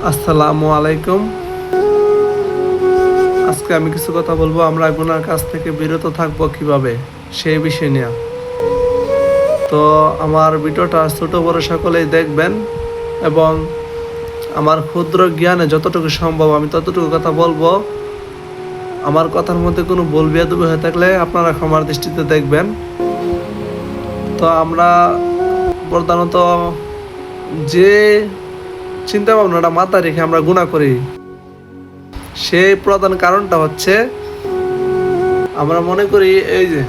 আসসালামু আলাইকুম। আজকে আমি কিছু কথা বলবো, আমরা গুনার কাছ থেকে বিরত থাকবো কিভাবে সেই বিষয় নিয়ে। তো আমার ভিডিওটা ছোট বড় সকলেই দেখবেন এবং আমার ক্ষুদ্র জ্ঞানে যতটুকু সম্ভব আমি ততটুকু কথা বলবো। আমার কথার মধ্যে কোনো ভুল বেয়াদবি হয়ে থাকলে আপনারা ক্ষমার দৃষ্টিতে দেখবেন। তো আমরা প্রধানত যে চিন্তা ভাবনাটা মাথায় রেখে আমরা গুনাহ করি, সেই প্রধান কারণটা হচ্ছে আমরা মনে করি এই যে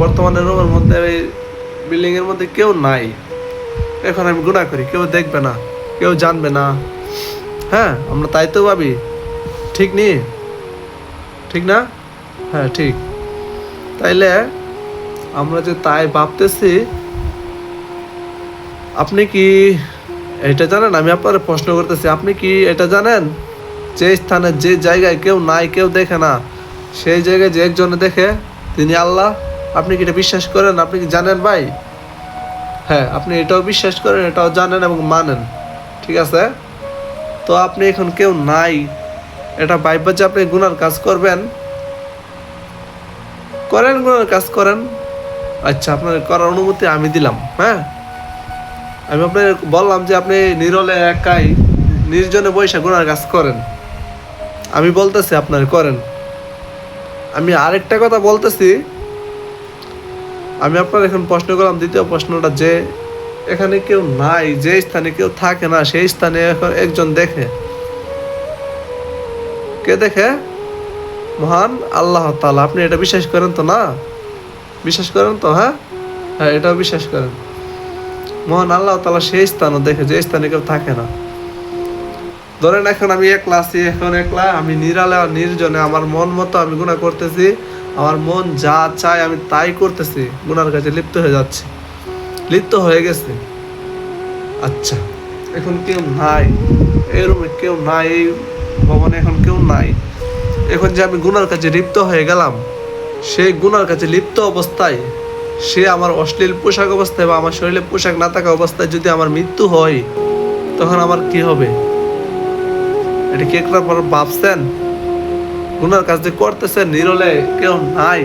বর্তমানে রুমের মধ্যে, এই বিল্ডিং এর মধ্যে কেউ নাই, এখন আমি গুনাহ করি, কেউ দেখবে না, কেউ জানবে না। হ্যাঁ, আমরা তাই তো ভাবি, ঠিক নি? ঠিক না? হ্যাঁ ঠিক। তাইলে আমরা যে তাই ভাবতেছি, আপনি কি এটা জানেন? আমি আপনার প্রশ্ন করতেছি, আপনি কি এটা জানেন যে স্থানে যে জায়গায় কেউ নাই, কেউ দেখে না, সেই জায়গায় যে একজনে দেখে তিনি আল্লাহ? আপনি কি এটা বিশ্বাস করেন? আপনি কি জানেন ভাই? হ্যাঁ, আপনি এটাও বিশ্বাস করেন, এটাও জানেন এবং মানেন, ঠিক আছে? তো আপনি এখন কেউ নাই, এটা ভাইবা যে আপনি গুনার কাজ করবেন, করেন, গুনার কাজ করেন। আচ্ছা, আপনার করার অনুমতি আমি দিলাম। হ্যাঁ, আমি আপনার বললাম যে আপনি নিরলে একাই নির্জনে বৈশা গুনার কাজ করেন, আমি বলতেছি আপনার করেন। আমি আরেকটা কথা বলতেছি, আমি আপনার এখন প্রশ্ন করলাম, দ্বিতীয় প্রশ্নটা, যে এখানে কেউ নাই, যে স্থানে কেউ থাকে না, সেই স্থানে এখন একজন দেখে। কে দেখে? মহান আল্লাহ তাআলা। আপনি এটা বিশ্বাস করেন তো? না বিশ্বাস করেন তো? হ্যাঁ হ্যাঁ, এটাও বিশ্বাস করেন। মহান আল্লাহ তাআলা সেই স্থানও দেখে যে স্থানে কেউ থাকে না। ধরেন এখন আমি একলা আছি, এখন একলা আমি নিরালা নির্জনে আমার মন মতো আমি গুনাহ করতেছি, আমার মন যা চায় আমি তাই করতেছি, গুনার কাছে লিপ্ত হয়ে যাচ্ছে, লিপ্ত হয়ে গেছে। আচ্ছা, এখন কেউ নাই, এই রুমে কেউ নাই, এই ভবনে এখন কেউ নাই। এখন যে আমি গুনার কাছে লিপ্ত হয়ে গেলাম, সেই গুনার কাছে লিপ্ত অবস্থায় সে আমার অশ্লীল পোশাক অবস্থায় বা আমার শরীরে পোশাক না থাকা অবস্থায় যদি আমার মৃত্যু হয়, তখন আমার কি হবে? এটা কি একবার পর ভাবছেন? গুনার কাজ যে করতেছেন, নিরলে কেউ নাই,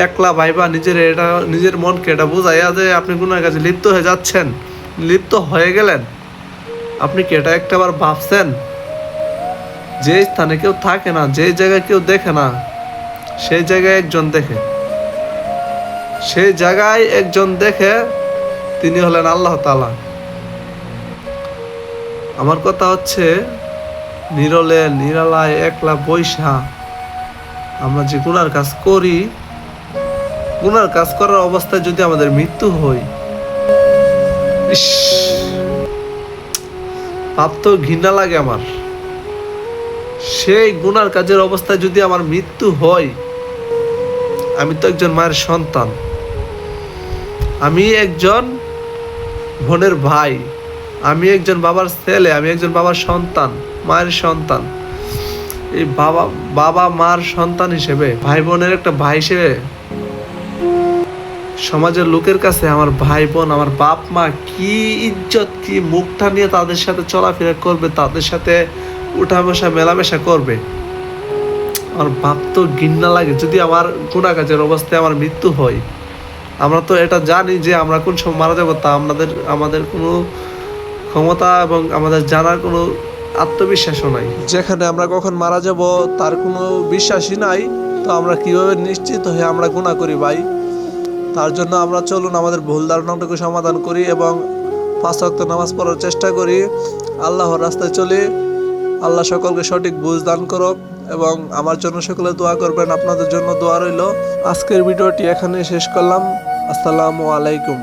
একলা ভাইবা নিজের, এটা নিজের মনকে এটা বুঝাইয়া যে আপনি গুনার কাজে লিপ্ত হয়ে যাচ্ছেন, লিপ্ত হয়ে গেলেন। আপনি কি এটা একটাবার ভাবছেন? যে স্থানে কেউ থাকে না, যে জায়গায় কেউ দেখে না, সেই জায়গায় একজন দেখে, সেই জায়গায় একজন দেখে, তিনি হলেন আল্লাহ তাআলা। আমার কথা হচ্ছে, নিরলে নিরালায় একলা বৈশা আমরা যে গুনার কাজ করি, গুনার কাজ করার অবস্থায় যদি আমাদের মৃত্যু হয়, ইস, পাপ তো ঘৃণা লাগে আমার। সেই গুনার কাজের অবস্থায় যদি আমার মৃত্যু হয়, আমি তো একজন মায়ের সন্তান, আমি একজন বোনের ভাই, আমি একজন বাবার ছেলে, আমি একজন বাবার সন্তান, মায়ের সন্তান। এই বাবা বাবা মার সন্তান হিসেবে, ভাই বোনের একটা ভাই হিসেবে, সমাজের লোকের কাছে আমার ভাই বোন, আমার বাপ মা কি ইজ্জত, কি মুখটা নিয়ে তাদের সাথে চলাফেরা করবে, তাদের সাথে উঠা বসা মেলামেশা করবে। আমার বাপ তো ঘৃণা লাগে যদি আমার গুনাহ কাজের অবস্থায় আমার মৃত্যু হয়। আমরা তো এটা জানি যে আমরা কোন সময় মারা যাবো, তা আমাদের কোনো ক্ষমতা এবং আমাদের জানার কোনো আত্মবিশ্বাসও নাই। যেখানে আমরা কখন মারা যাব তার কোনো বিশ্বাসই নাই, তো আমরা কিভাবে নিশ্চিত হয়ে আমরা গুনাহ করি ভাই? তার জন্য আমরা চলুন আমাদের ভুল ধারণাটুকু সমাধান করি এবং 5 ওয়াক্ত নামাজ পড়ার চেষ্টা করি, আল্লাহর রাস্তায় চলি। আল্লাহ সকলকে সঠিক বুঝ দান করুক এবং আমার জন্য সকলে দোয়া করবেন, আপনাদের জন্য দোয়া রইল। আজকের ভিডিওটি এখানে শেষ করলাম। আসসালামু আলাইকুম।